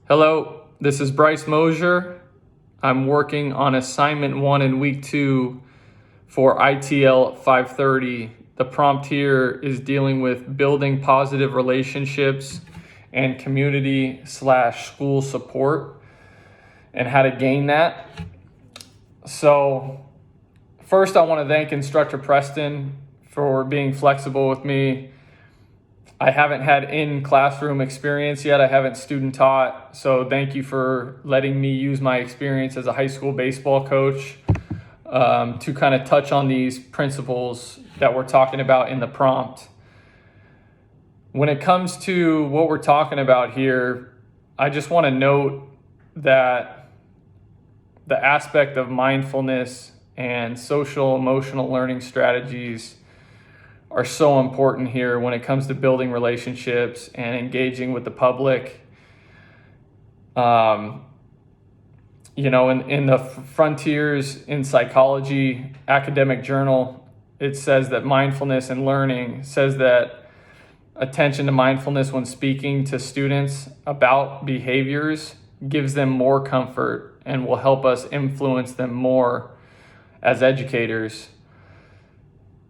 Hello, this is Bryce Mosier. I'm working on assignment 1 in week 2 for ITL 530. The prompt here is dealing with building positive relationships and community/school support and how to gain that. So first I want to thank Instructor Preston for being flexible with me. I haven't had in-classroom experience yet. I haven't student taught. So thank you for letting me use my experience as a high school baseball coach to kind of touch on these principles that we're talking about in the prompt. When it comes to what we're talking about here, I just want to note that the aspect of mindfulness and social emotional learning strategies are so important here when it comes to building relationships and engaging with the public. In the Frontiers in Psychology academic journal, it says that mindfulness and learning says that attention to mindfulness when speaking to students about behaviors gives them more comfort and will help us influence them more as educators.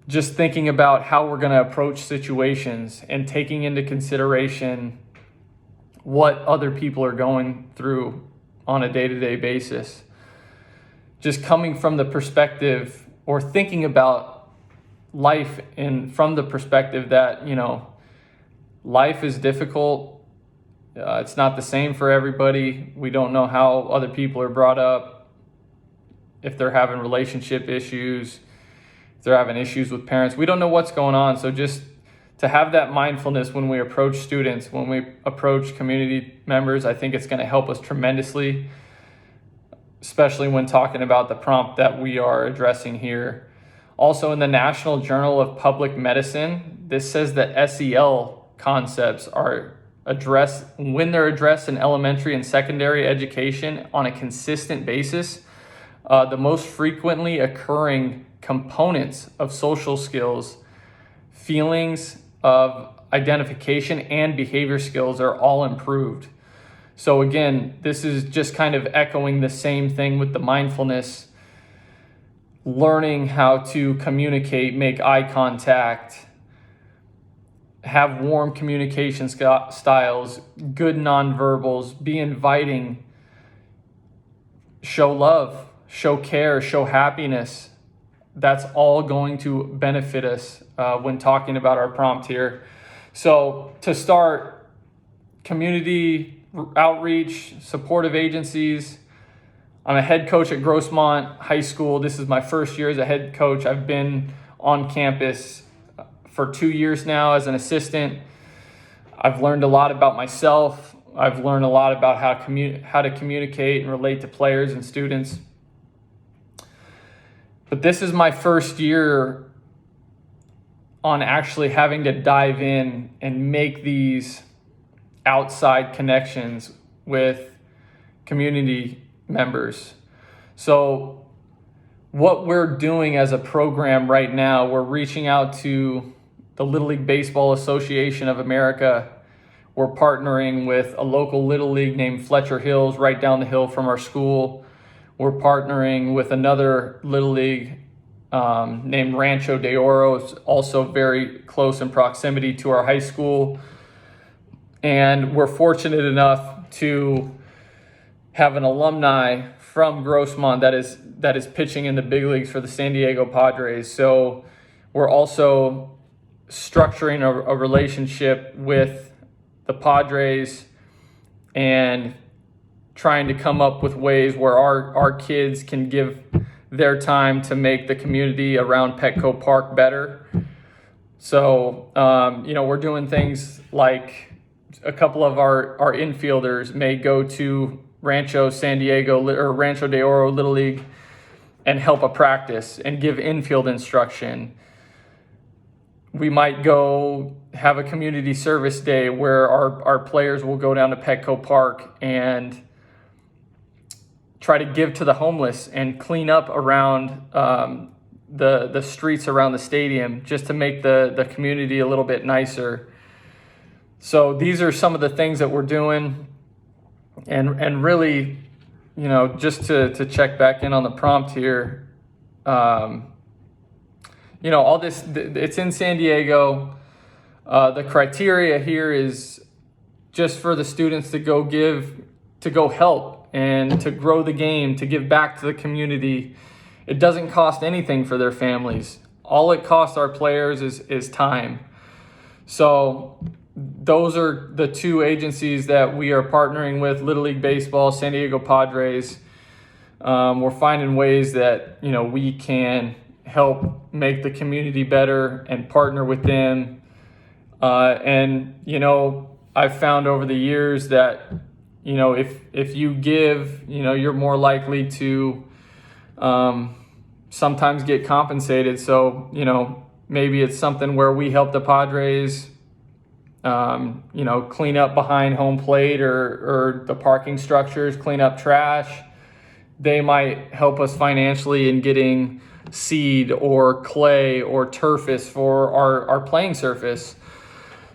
Just thinking about how we're going to approach situations and taking into consideration what other people are going through on a day-to-day basis. Just coming from the perspective or thinking about life from the perspective that, life is difficult. It's not the same for everybody. We don't know how other people are brought up, if they're having relationship issues, they're having issues with parents. We don't know what's going on. So just to have that mindfulness when we approach students, when we approach community members, I think it's going to help us tremendously, especially when talking about the prompt that we are addressing here. Also in the National Journal of Public Medicine, this says that SEL concepts are addressed when they're addressed in elementary and secondary education on a consistent basis. The most frequently occurring components of social skills, feelings of identification, and behavior skills are all improved. So again, this is just kind of echoing the same thing with the mindfulness, learning how to communicate, make eye contact, have warm communication styles, good nonverbals, be inviting, show love, show care, show happiness. That's all going to benefit us when talking about our prompt here. So to start, community outreach, supportive agencies. I'm a head coach at Grossmont High School. This is my first year as a head coach. I've been on campus for 2 years now as an assistant. I've learned a lot about myself. I've learned a lot about how to communicate and relate to players and students. But this is my first year on actually having to dive in and make these outside connections with community members. So what we're doing as a program right now, we're reaching out to the Little League Baseball Association of America. We're partnering with a local Little League named Fletcher Hills right down the hill from our school. We're partnering with another Little League named Rancho de Oro. It's also very close in proximity to our high school. And we're fortunate enough to have an alumni from Grossmont that is pitching in the big leagues for the San Diego Padres. So we're also structuring a relationship with the Padres and trying to come up with ways where our kids can give their time to make the community around Petco Park better. So, we're doing things like a couple of our infielders may go to Rancho San Diego or Rancho de Oro Little League and help a practice and give infield instruction. We might go have a community service day where our players will go down to Petco Park and try to give to the homeless and clean up around the streets around the stadium just to make the community a little bit nicer. So these are some of the things that we're doing. and really, just to check back in on the prompt here, all this, it's in San Diego. The criteria here is just for the students to go help and to grow the game, to give back to the community. It doesn't cost anything for their families. All it costs our players is time. So those are the two agencies that we are partnering with: Little League Baseball, San Diego Padres. We're finding ways that we can help make the community better and partner with them. I've found over the years that if you give, you're more likely to sometimes get compensated. So maybe it's something where we help the Padres clean up behind home plate or the parking structures, clean up trash. They might help us financially in getting seed or clay or turfus for our playing surface.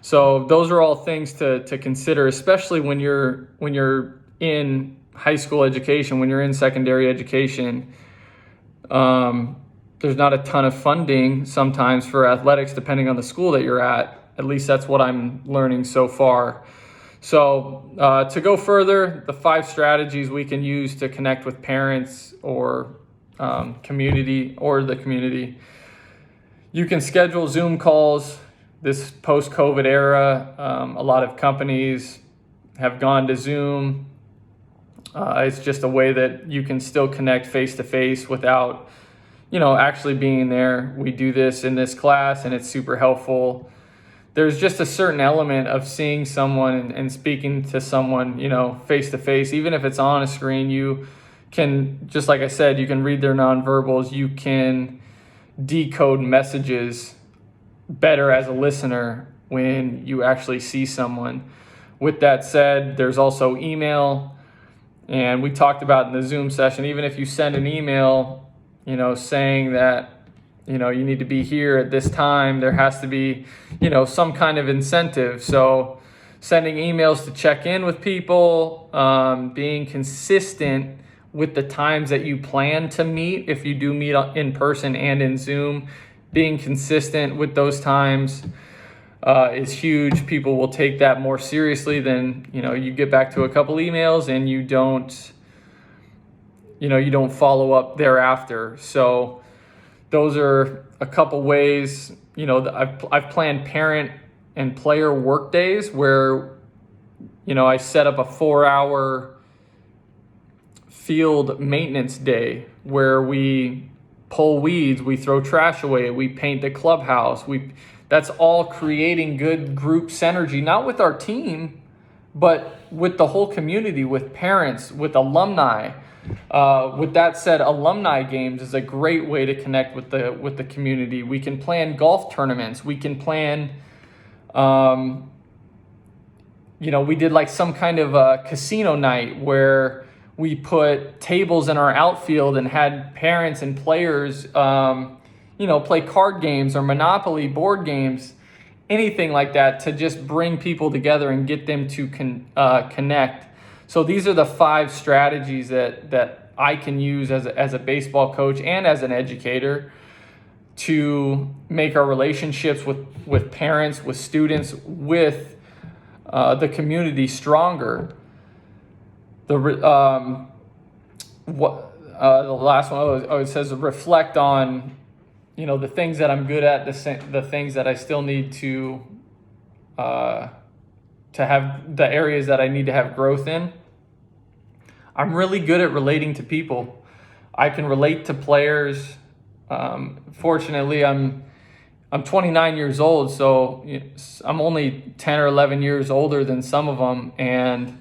So those are all things to consider, especially when you're in high school education, when you're in secondary education. There's not a ton of funding sometimes for athletics, depending on the school that you're at. At least that's what I'm learning so far. So to go further, the 5 strategies we can use to connect with parents or community or the community. You can schedule Zoom calls. This post-COVID era, a lot of companies have gone to Zoom. It's just a way that you can still connect face-to-face without, actually being there. We do this in this class, and it's super helpful. There's just a certain element of seeing someone and speaking to someone, face-to-face. Even if it's on a screen, you can, just like I said, you can read their nonverbals. You can decode messages better as a listener when you actually see someone. With that said, there's also email, and we talked about in the Zoom session, even if you send an email, saying that, you need to be here at this time, there has to be, some kind of incentive. So sending emails to check in with people, being consistent with the times that you plan to meet, if you do meet in person and in Zoom, being consistent with those times is huge. People will take that more seriously than, you get back to a couple emails and you don't follow up thereafter. So those are a couple ways. I've planned parent and player work days where, I set up a 4-hour field maintenance day where we pull weeds, we throw trash away, we paint the clubhouse. That's all creating good group synergy, not with our team, but with the whole community, with parents, with alumni. With that said, alumni games is a great way to connect with the community. We can plan golf tournaments. We can plan, we did like some kind of a casino night where we put tables in our outfield and had parents and players, play card games or Monopoly board games, anything like that, to just bring people together and get them to connect. So these are the 5 strategies that I can use as a baseball coach and as an educator to make our relationships with parents, with students, with the community stronger. The last one, it says reflect on, the things that I'm good at, the things that I still need to have, the areas that I need to have growth in. I'm really good at relating to people. I can relate to players. Fortunately, I'm 29 years old, so I'm only 10 or 11 years older than some of them. And,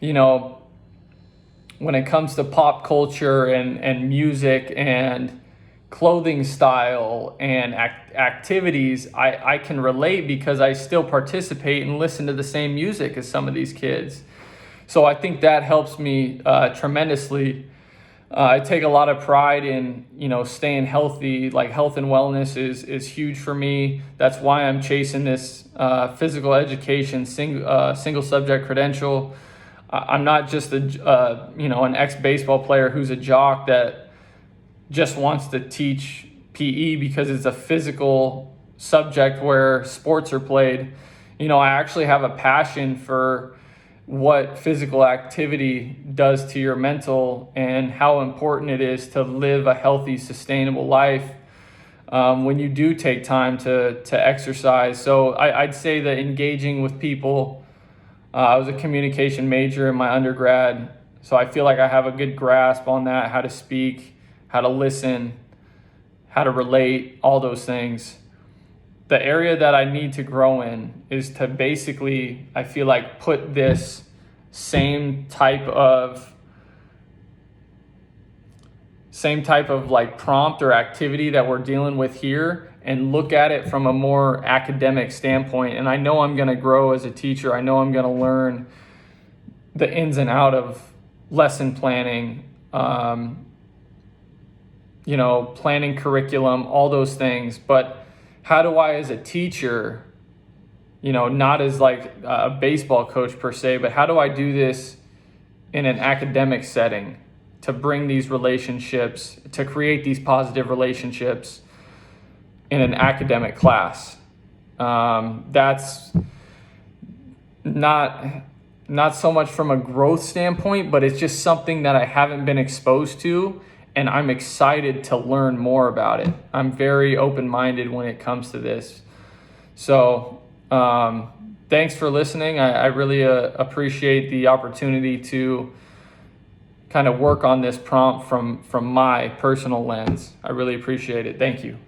when it comes to pop culture and music and clothing style and activities, I can relate because I still participate and listen to the same music as some of these kids. So I think that helps me tremendously. I take a lot of pride in, staying healthy. Like health and wellness is huge for me. That's why I'm chasing this physical education single subject credential. I'm not just an ex-baseball player who's a jock that just wants to teach PE because it's a physical subject where sports are played. I actually have a passion for what physical activity does to your mental and how important it is to live a healthy, sustainable life when you do take time to exercise. So I'd say that engaging with people, I was a communication major in my undergrad, so I feel like I have a good grasp on that, how to speak, how to listen, how to relate, all those things. The area that I need to grow in is to basically, I feel like, put this same type of like prompt or activity that we're dealing with here and look at it from a more academic standpoint. And I know I'm going to grow as a teacher. I know I'm going to learn the ins and out of lesson planning, planning curriculum, all those things. But how do I, as a teacher, not as like a baseball coach per se, but how do I do this in an academic setting to bring these relationships, to create these positive relationships in an academic class? That's not so much from a growth standpoint, but it's just something that I haven't been exposed to, and I'm excited to learn more about it. I'm very open-minded when it comes to this. So thanks for listening. I really appreciate the opportunity to kind of work on this prompt from my personal lens. I really appreciate it. Thank you.